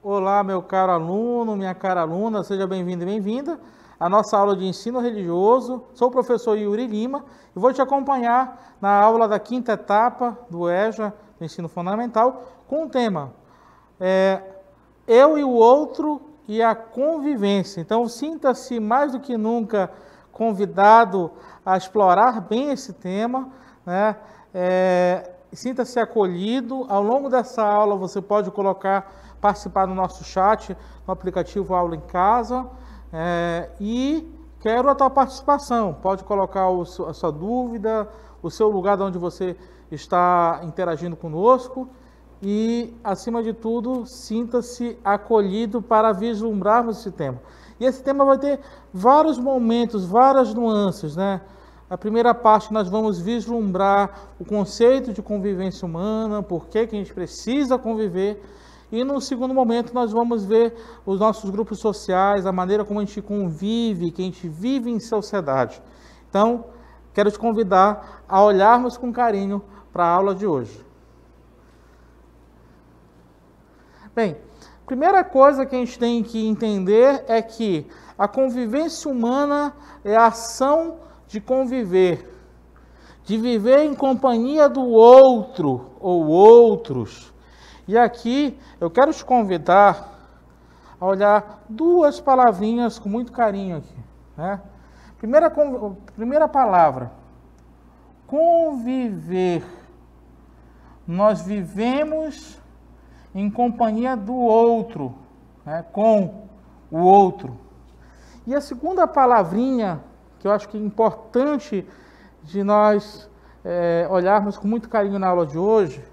Olá, meu caro aluno, minha cara aluna, seja bem-vindo e bem-vinda à nossa aula de ensino religioso. Sou o professor Yuri Lima e vou te acompanhar na aula da quinta etapa do EJA, do ensino fundamental, com o tema Eu e o Outro e a Convivência. Então, sinta-se mais do que nunca convidado a explorar bem esse tema, né? Sinta-se acolhido. Ao longo dessa aula, você pode participar do nosso chat, no aplicativo Aula em Casa, e quero a tua participação. Pode colocar a sua dúvida, o seu lugar de onde você está interagindo conosco e, acima de tudo, sinta-se acolhido para vislumbrarmos esse tema. E esse tema vai ter vários momentos, várias nuances, né? A primeira parte nós vamos vislumbrar o conceito de convivência humana, por que a gente precisa conviver. E no segundo momento nós vamos ver os nossos grupos sociais, a maneira como a gente convive, que a gente vive em sociedade. Então, quero te convidar a olharmos com carinho para a aula de hoje. Bem, primeira coisa que a gente tem que entender é que a convivência humana é a ação de conviver, de viver em companhia do outro ou outros. E aqui eu quero te convidar a olhar duas palavrinhas com muito carinho aqui, né? Primeira palavra, conviver. Nós vivemos em companhia do outro, né? Com o outro. E a segunda palavrinha, que eu acho que é importante de nós olharmos com muito carinho na aula de hoje,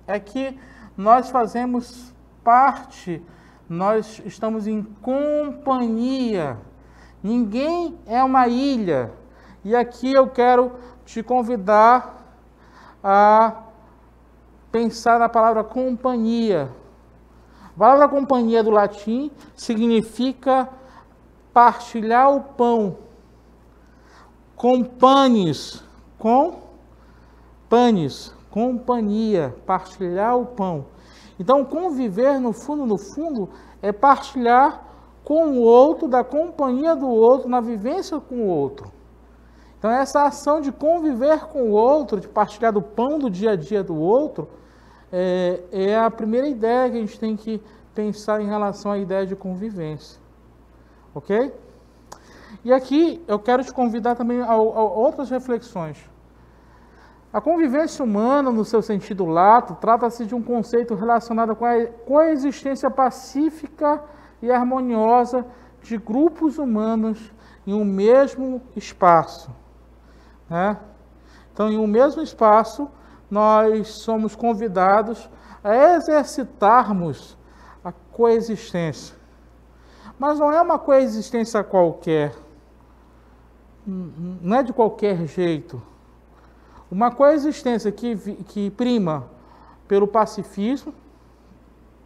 é que nós fazemos parte, nós estamos em companhia. Ninguém é uma ilha. E aqui eu quero te convidar a pensar na palavra companhia. A palavra companhia do latim significa partilhar o pão. Companis, companhia, partilhar o pão. Então, conviver, no fundo, é partilhar com o outro, da companhia do outro, na vivência com o outro. Então, essa ação de conviver com o outro, de partilhar do pão do dia a dia do outro, é a primeira ideia que a gente tem que pensar em relação à ideia de convivência. Ok? E aqui eu quero te convidar também a outras reflexões. A convivência humana, no seu sentido lato, trata-se de um conceito relacionado com a coexistência pacífica e harmoniosa de grupos humanos em um mesmo espaço, né? Então, em um mesmo espaço, nós somos convidados a exercitarmos a coexistência. Mas não é uma coexistência qualquer, não é de qualquer jeito. Uma coexistência que prima pelo pacifismo,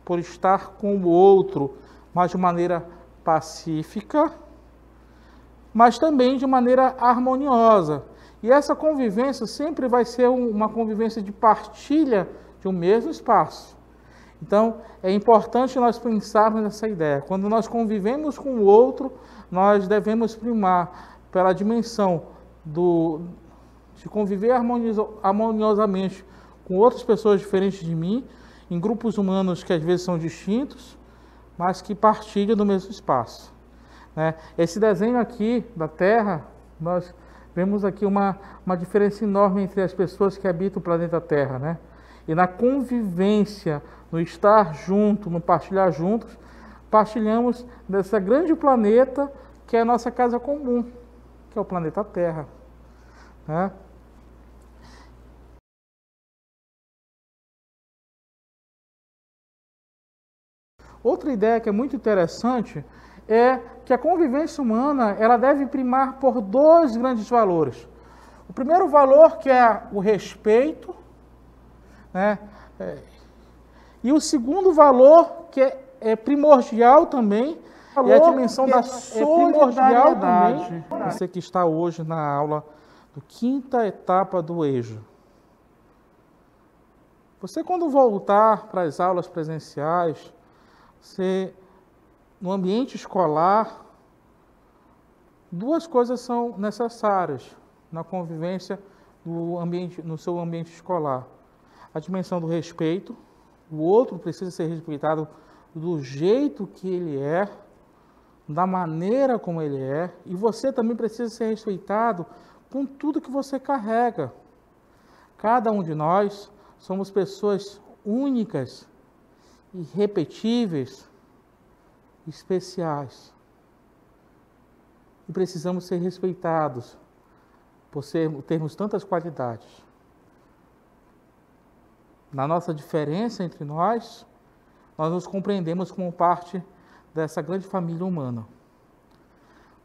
por estar com o outro, mas de maneira pacífica, mas também de maneira harmoniosa. E essa convivência sempre vai ser uma convivência de partilha de um mesmo espaço. Então, é importante nós pensarmos nessa ideia. Quando nós convivemos com o outro, nós devemos primar pela dimensão de conviver harmoniosamente com outras pessoas diferentes de mim, em grupos humanos que às vezes são distintos, mas que partilham do mesmo espaço, né? Esse desenho aqui da Terra, nós vemos aqui uma diferença enorme entre as pessoas que habitam o planeta Terra, né? E na convivência, no estar junto, no partilhar juntos, partilhamos dessa grande planeta que é a nossa casa comum, que é o planeta Terra, né? Outra ideia que é muito interessante é que a convivência humana ela deve primar por dois grandes valores. O primeiro valor, que é o respeito, né? E o segundo valor, que é primordial também, é a dimensão da solidariedade. Você que está hoje na aula do quinta etapa do EJA. Você, quando voltar para as aulas presenciais, no ambiente escolar, duas coisas são necessárias na convivência no seu ambiente escolar. A dimensão do respeito, o outro precisa ser respeitado do jeito que ele é, da maneira como ele é, e você também precisa ser respeitado com tudo que você carrega. Cada um de nós somos pessoas únicas, irrepetíveis, especiais. E precisamos ser respeitados por termos tantas qualidades. Na nossa diferença entre nós nos compreendemos como parte dessa grande família humana.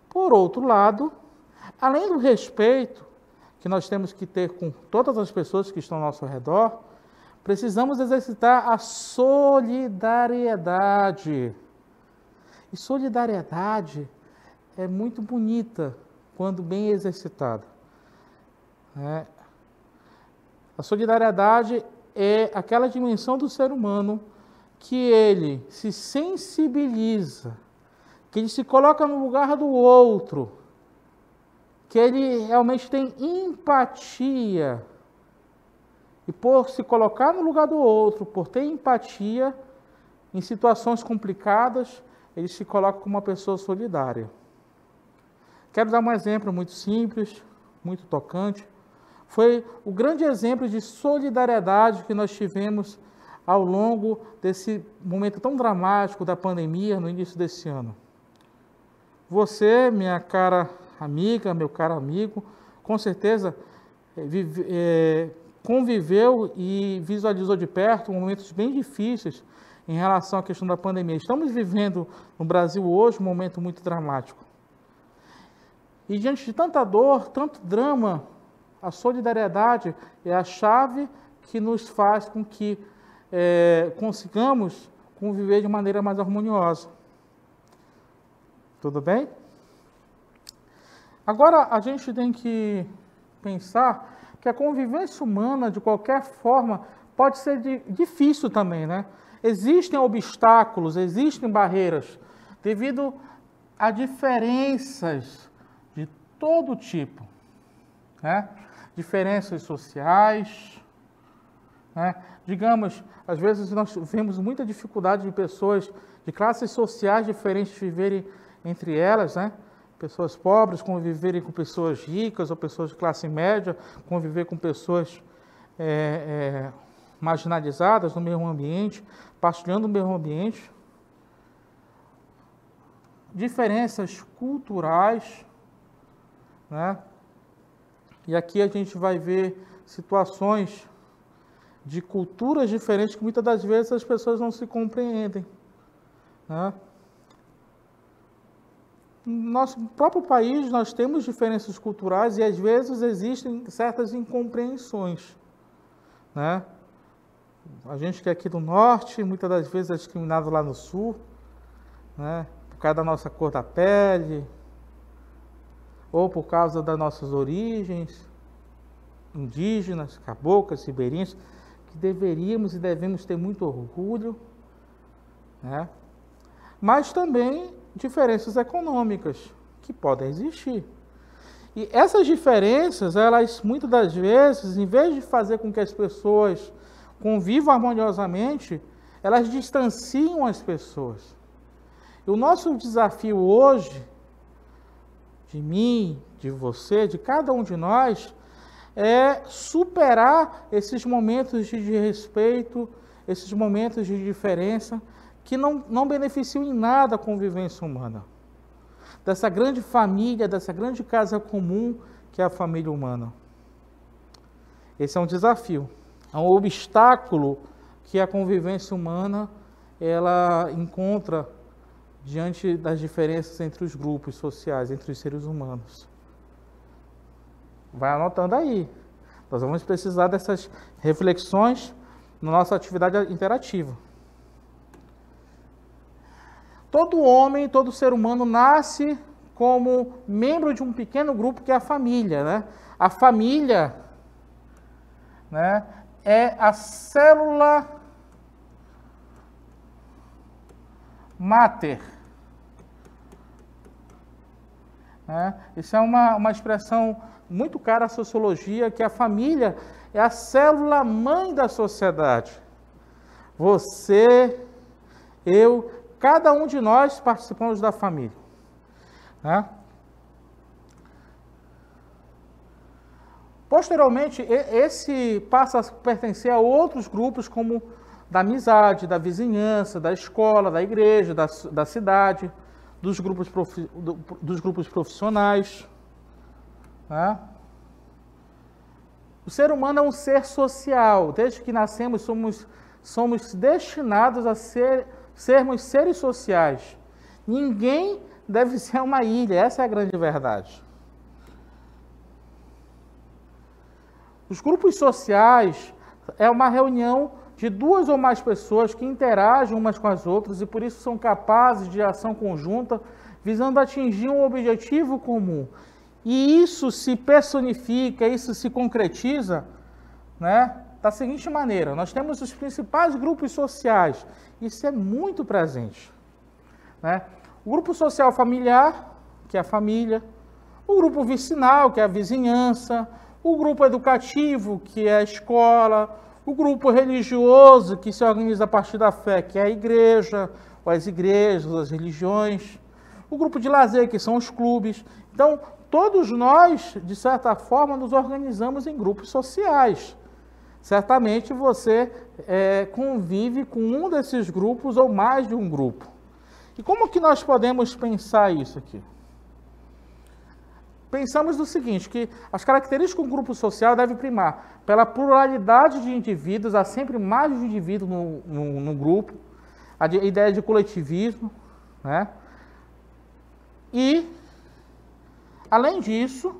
Por outro lado, além do respeito que nós temos que ter com todas as pessoas que estão ao nosso redor, precisamos exercitar a solidariedade. E solidariedade é muito bonita quando bem exercitada. A solidariedade é aquela dimensão do ser humano que ele se sensibiliza, que ele se coloca no lugar do outro, que ele realmente tem empatia. E por se colocar no lugar do outro, por ter empatia, em situações complicadas, ele se coloca como uma pessoa solidária. Quero dar um exemplo muito simples, muito tocante. Foi o grande exemplo de solidariedade que nós tivemos ao longo desse momento tão dramático da pandemia no início desse ano. Você, minha cara amiga, meu caro amigo, com certeza conviveu e visualizou de perto momentos bem difíceis em relação à questão da pandemia. Estamos vivendo no Brasil hoje um momento muito dramático. E diante de tanta dor, tanto drama, a solidariedade é a chave que nos faz com que consigamos conviver de maneira mais harmoniosa. Tudo bem? Agora, a gente tem que pensar que a convivência humana, de qualquer forma, pode ser difícil também, né? Existem obstáculos, existem barreiras, devido a diferenças de todo tipo, né? Diferenças sociais, né? Digamos, às vezes nós vemos muita dificuldade de pessoas de classes sociais diferentes viverem entre elas, né? Pessoas pobres conviverem com pessoas ricas, ou pessoas de classe média conviver com pessoas marginalizadas no mesmo ambiente, partilhando o mesmo ambiente. Diferenças culturais, né? E aqui a gente vai ver situações de culturas diferentes que muitas das vezes as pessoas não se compreendem, né? No nosso próprio país nós temos diferenças culturais e às vezes existem certas incompreensões, né? A gente que é aqui do norte, muitas das vezes é discriminado lá no sul, né? Por causa da nossa cor da pele, ou por causa das nossas origens indígenas, caboclas, ribeirinhas, que deveríamos e devemos ter muito orgulho, né? Mas também diferenças econômicas que podem existir. E essas diferenças, elas muitas das vezes, em vez de fazer com que as pessoas convivam harmoniosamente, elas distanciam as pessoas. E o nosso desafio hoje, de mim, de você, de cada um de nós, é superar esses momentos de desrespeito, esses momentos de diferença, que não beneficiam em nada a convivência humana. Dessa grande família, dessa grande casa comum que é a família humana. Esse é um desafio, é um obstáculo que a convivência humana ela encontra diante das diferenças entre os grupos sociais, entre os seres humanos. Vai anotando aí. Nós vamos precisar dessas reflexões na nossa atividade interativa. Todo homem, todo ser humano nasce como membro de um pequeno grupo que é a família, né? A família, né, é a célula mater. Isso é uma expressão muito cara à sociologia, que a família é a célula mãe da sociedade. Você, eu, cada um de nós participamos da família. Posteriormente, esse passa a pertencer a outros grupos, como da amizade, da vizinhança, da escola, da igreja, da cidade, dos grupos profissionais. O ser humano é um ser social. Desde que nascemos, somos destinados a sermos seres sociais. Ninguém deve ser uma ilha, essa é a grande verdade. Os grupos sociais é uma reunião de duas ou mais pessoas que interagem umas com as outras e por isso são capazes de ação conjunta, visando atingir um objetivo comum. E isso se personifica, isso se concretiza, da seguinte maneira: nós temos os principais grupos sociais, isso é muito presente. O grupo social familiar, que é a família, o grupo vicinal, que é a vizinhança, o grupo educativo, que é a escola, o grupo religioso, que se organiza a partir da fé, que é a igreja, ou as igrejas, as religiões, o grupo de lazer, que são os clubes. Então, todos nós, de certa forma, nos organizamos em grupos sociais. Certamente você convive com um desses grupos ou mais de um grupo. E como que nós podemos pensar isso aqui? Pensamos no seguinte, que as características do grupo social devem primar pela pluralidade de indivíduos, há sempre mais de um indivíduo no grupo, a ideia de coletivismo, E, além disso,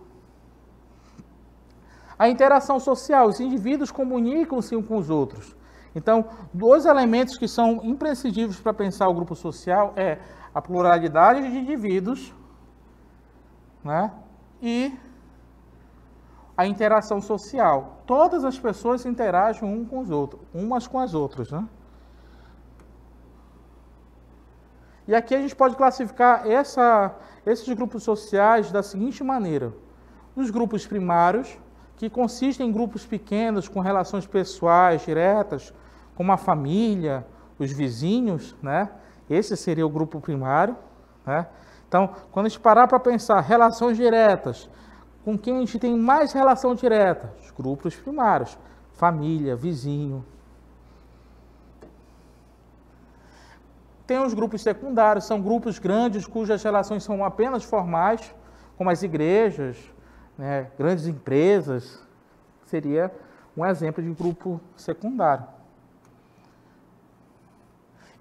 a interação social, os indivíduos comunicam-se uns com os outros. Então, dois elementos que são imprescindíveis para pensar o grupo social é a pluralidade de indivíduos, e a interação social. Todas as pessoas interagem umas com as outras. E aqui a gente pode classificar esses grupos sociais da seguinte maneira: os grupos primários, que consistem em grupos pequenos com relações pessoais diretas, como a família, os vizinhos, Esse seria o grupo primário, Então, quando a gente parar para pensar relações diretas, com quem a gente tem mais relação direta? Os grupos primários, família, vizinho. Tem os grupos secundários, são grupos grandes cujas relações são apenas formais, como as igrejas, grandes empresas. Seria um exemplo de grupo secundário.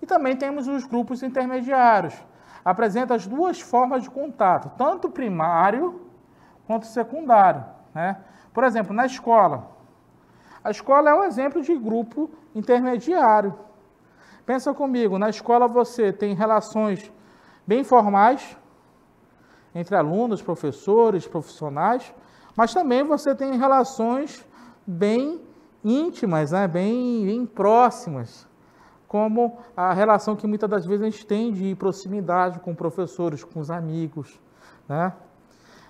E também temos os grupos intermediários. Apresenta as duas formas de contato, tanto primário quanto secundário. Por exemplo, na escola. A escola é um exemplo de grupo intermediário. Pensa comigo, na escola você tem relações bem formais entre alunos, professores, profissionais, mas também você tem relações bem íntimas, bem próximas, como a relação que muitas das vezes a gente tem de proximidade com professores, com os amigos.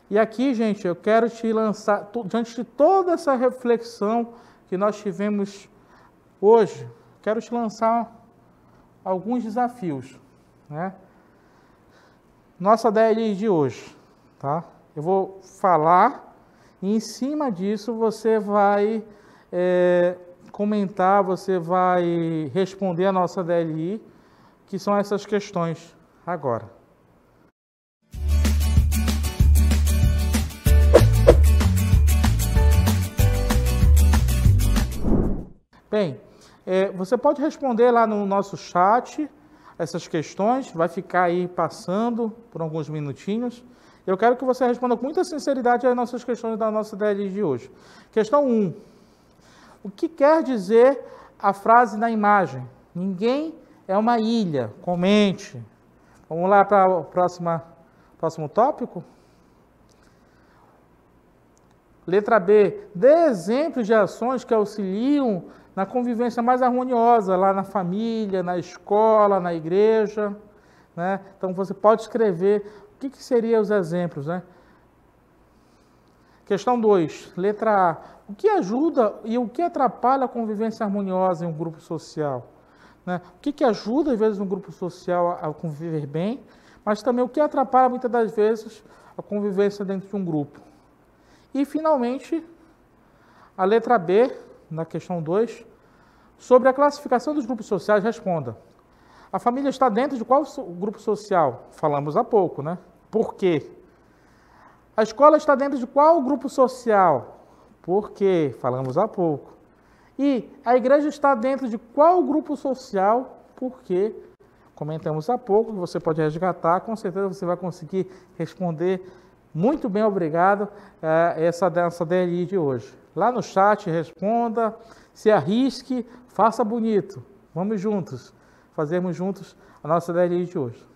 E aqui, gente, eu quero te lançar, diante de toda essa reflexão que nós tivemos hoje, quero te lançar alguns desafios. Nossa DLI de hoje, Eu vou falar e em cima disso você vai comentar, você vai responder a nossa DLI, que são essas questões agora. Bem, você pode responder lá no nosso chat essas questões, vai ficar aí passando por alguns minutinhos. Eu quero que você responda com muita sinceridade as nossas questões da nossa DLI de hoje. Questão 1. O que quer dizer a frase na imagem? Ninguém é uma ilha. Comente. Vamos lá para o próximo tópico? Letra B. Dê exemplos de ações que auxiliam na convivência mais harmoniosa, lá na família, na escola, na igreja. né? Então você pode escrever o que seriam os exemplos, né? Questão 2, letra A. O que ajuda e o que atrapalha a convivência harmoniosa em um grupo social? Né? O que ajuda, às vezes, um grupo social a conviver bem, mas também o que atrapalha, muitas das vezes, a convivência dentro de um grupo? E, finalmente, a letra B, na questão 2, sobre a classificação dos grupos sociais, responda. A família está dentro de qual grupo social? Falamos há pouco, né? Por quê? A escola está dentro de qual grupo social? Por quê? Falamos há pouco. E a igreja está dentro de qual grupo social? Por quê? Comentamos há pouco, você pode resgatar, com certeza você vai conseguir responder muito bem, obrigado, essa DLI de hoje. Lá no chat, responda, se arrisque, faça bonito. Vamos juntos, fazermos juntos a nossa DLI de hoje.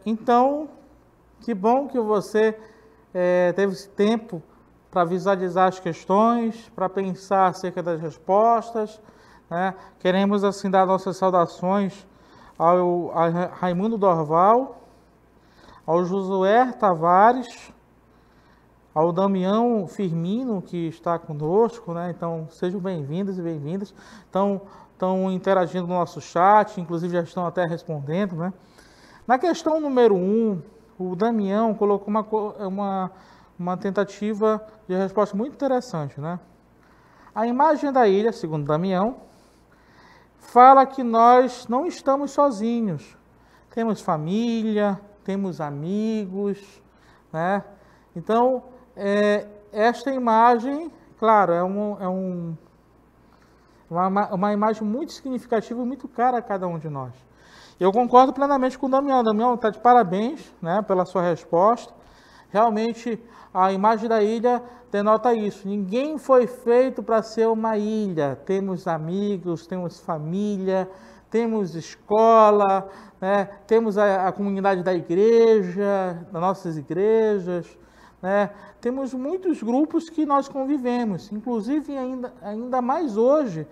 Então, que bom que você teve esse tempo para visualizar as questões, para pensar acerca das respostas, né? Queremos, assim, dar nossas saudações ao Raimundo Dorval, ao Josué Tavares, ao Damião Firmino, que está conosco, né? Então, sejam bem-vindos e bem-vindas. Estão interagindo no nosso chat, inclusive já estão até respondendo, né? Na questão número 1, o Damião colocou uma tentativa de resposta muito interessante, né? A imagem da ilha, segundo Damião, fala que nós não estamos sozinhos. Temos família, temos amigos, né? Então, esta imagem, claro, é uma imagem muito significativa e muito cara a cada um de nós. Eu concordo plenamente com o Damião. Damião está de parabéns, né, pela sua resposta. Realmente, a imagem da ilha denota isso. Ninguém foi feito para ser uma ilha. Temos amigos, temos família, temos escola, né, temos a comunidade da igreja, das nossas igrejas, né, temos muitos grupos que nós convivemos, inclusive ainda mais hoje,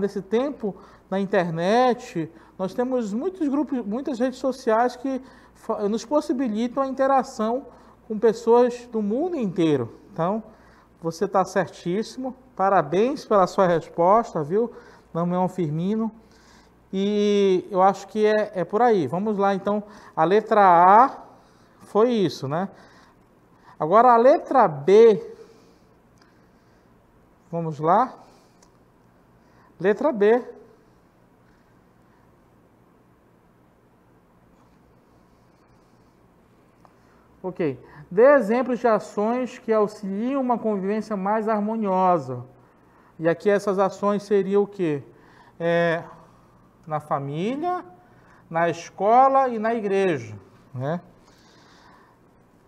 nesse tempo na internet, nós temos muitos grupos, muitas redes sociais que nos possibilitam a interação com pessoas do mundo inteiro. Então, você está certíssimo, parabéns pela sua resposta, viu, Damião Firmino, e eu acho que é por aí. Vamos lá, então, a letra A foi isso, né? Agora, a letra B, vamos lá, letra B. Ok. Dê exemplos de ações que auxiliam uma convivência mais harmoniosa. E aqui essas ações seriam o quê? Na família, na escola e na igreja, né?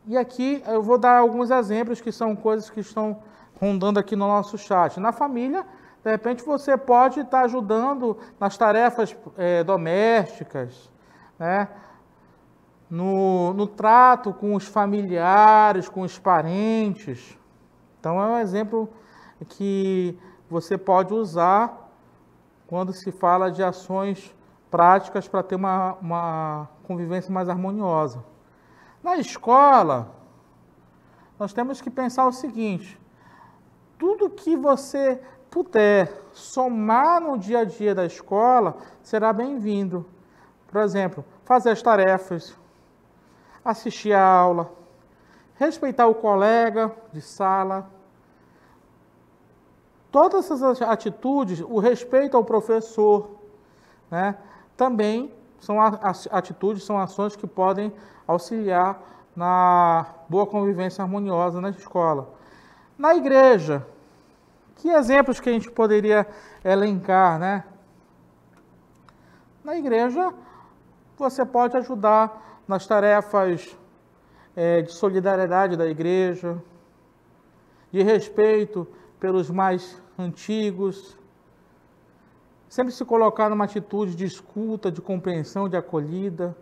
E aqui eu vou dar alguns exemplos que são coisas que estão rondando aqui no nosso chat. Na família, de repente você pode estar ajudando nas tarefas domésticas, né? No trato com os familiares, com os parentes. Então, é um exemplo que você pode usar quando se fala de ações práticas para ter uma convivência mais harmoniosa. Na escola, nós temos que pensar o seguinte: tudo que você puder somar no dia a dia da escola será bem-vindo. Por exemplo, fazer as tarefas, assistir a aula, respeitar o colega de sala. Todas essas atitudes, o respeito ao professor, né, também são atitudes, são ações que podem auxiliar na boa convivência harmoniosa na escola. Na igreja, que exemplos que a gente poderia elencar, né? Na igreja, você pode ajudar nas tarefas de solidariedade da igreja, de respeito pelos mais antigos, sempre se colocar numa atitude de escuta, de compreensão, de acolhida.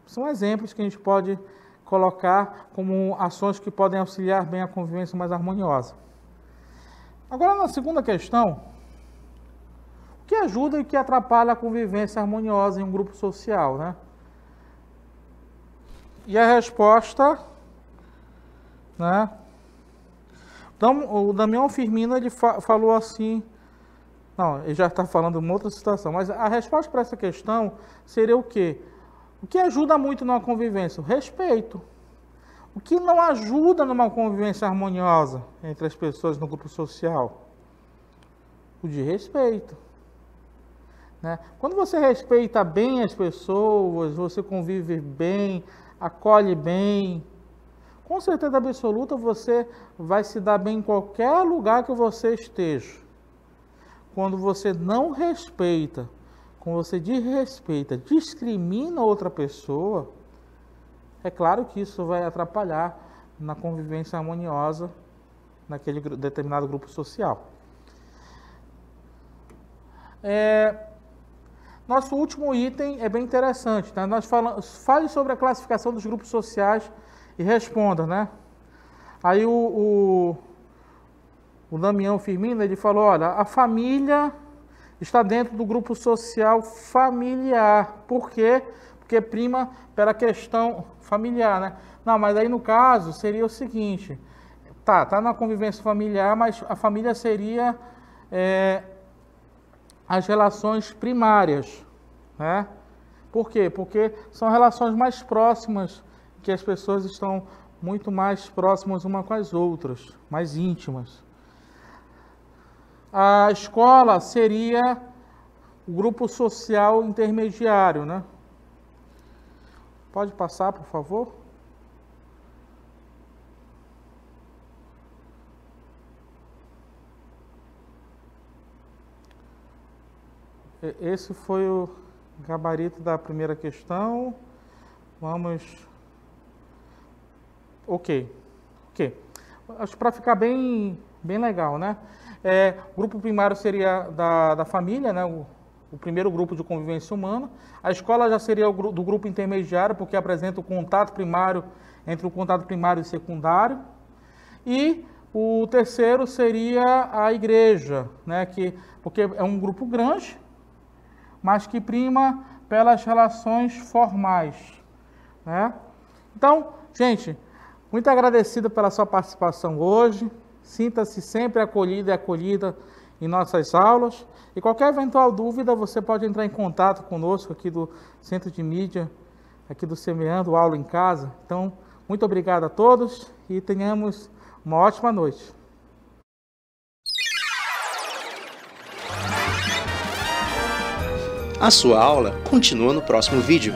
São exemplos que a gente pode colocar como ações que podem auxiliar bem a convivência mais harmoniosa. Agora, na segunda questão, o que ajuda e o que atrapalha a convivência harmoniosa em um grupo social, né? E a resposta, né? Então, o Damião Firmino, ele falou assim, não, ele já está falando de uma outra situação, mas a resposta para essa questão seria o quê? O que ajuda muito numa convivência? O respeito. O que não ajuda numa convivência harmoniosa entre as pessoas no grupo social? O de respeito. Né? Quando você respeita bem as pessoas, você convive bem, acolhe bem, com certeza absoluta você vai se dar bem em qualquer lugar que você esteja. Quando você não respeita, quando você desrespeita, discrimina outra pessoa, é claro que isso vai atrapalhar na convivência harmoniosa naquele determinado grupo social. Nosso último item é bem interessante, né? Nós fale sobre a classificação dos grupos sociais e responda, né? Aí o Damião Firmino, ele falou, olha, a família está dentro do grupo social familiar. Por quê? Porque prima pela questão familiar, né? Não, mas aí no caso seria o seguinte, tá na convivência familiar, mas a família seria as relações primárias, né? Por quê? Porque são relações mais próximas, que as pessoas estão muito mais próximas uma com as outras, mais íntimas. A escola seria o grupo social intermediário, né? Pode passar, por favor? Esse foi o gabarito da primeira questão. Vamos... Ok. Acho que para ficar bem legal, né? O grupo primário seria da família, né? O primeiro grupo de convivência humana. A escola já seria do grupo intermediário, porque apresenta o contato primário entre o contato primário e secundário. E o terceiro seria a igreja, né? Porque é um grupo grande, mas que prima pelas relações formais, né? Então, gente, muito agradecido pela sua participação hoje. Sinta-se sempre acolhido e acolhida em nossas aulas. E qualquer eventual dúvida, você pode entrar em contato conosco aqui do Centro de Mídia, aqui do Semeando Aula em Casa. Então, muito obrigado a todos e tenhamos uma ótima noite. A sua aula continua no próximo vídeo.